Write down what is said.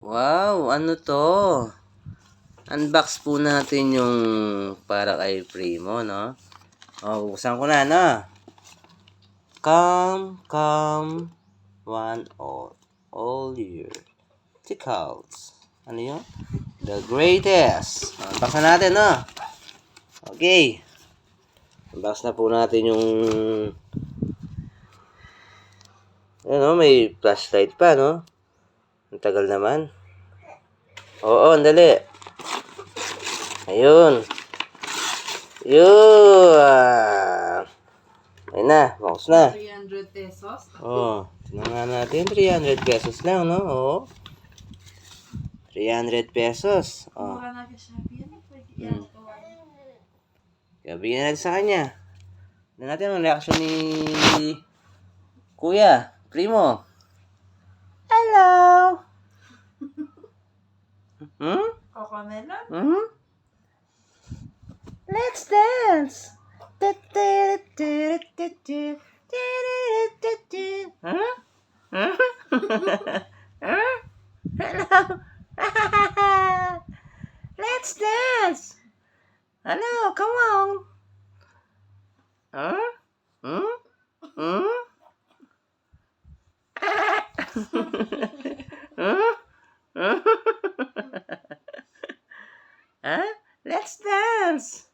Wow, ano to? Unbox po natin yung para kay Primo, no? Buksan ko na, no? Come, one all year. Tickles. Ano yun? The greatest. Unboxan natin, no? Okay. Unbox na po natin yung ano, may flashlight pa, no? Ang tagal naman. Oo, andali. Ayun. Yun. Ayun na, box na. 300 pesos. Tingnan nga natin. 300 pesos lang, no? Oo. 300 pesos. Mura na ka siya. Yan. Kaya bigyan natin sa kanya. Tignan natin ang reaction ni Kuya Primo. Hello! Cocomelon? Let's dance! Hello! Let's dance! Hello, come on! Let's dance!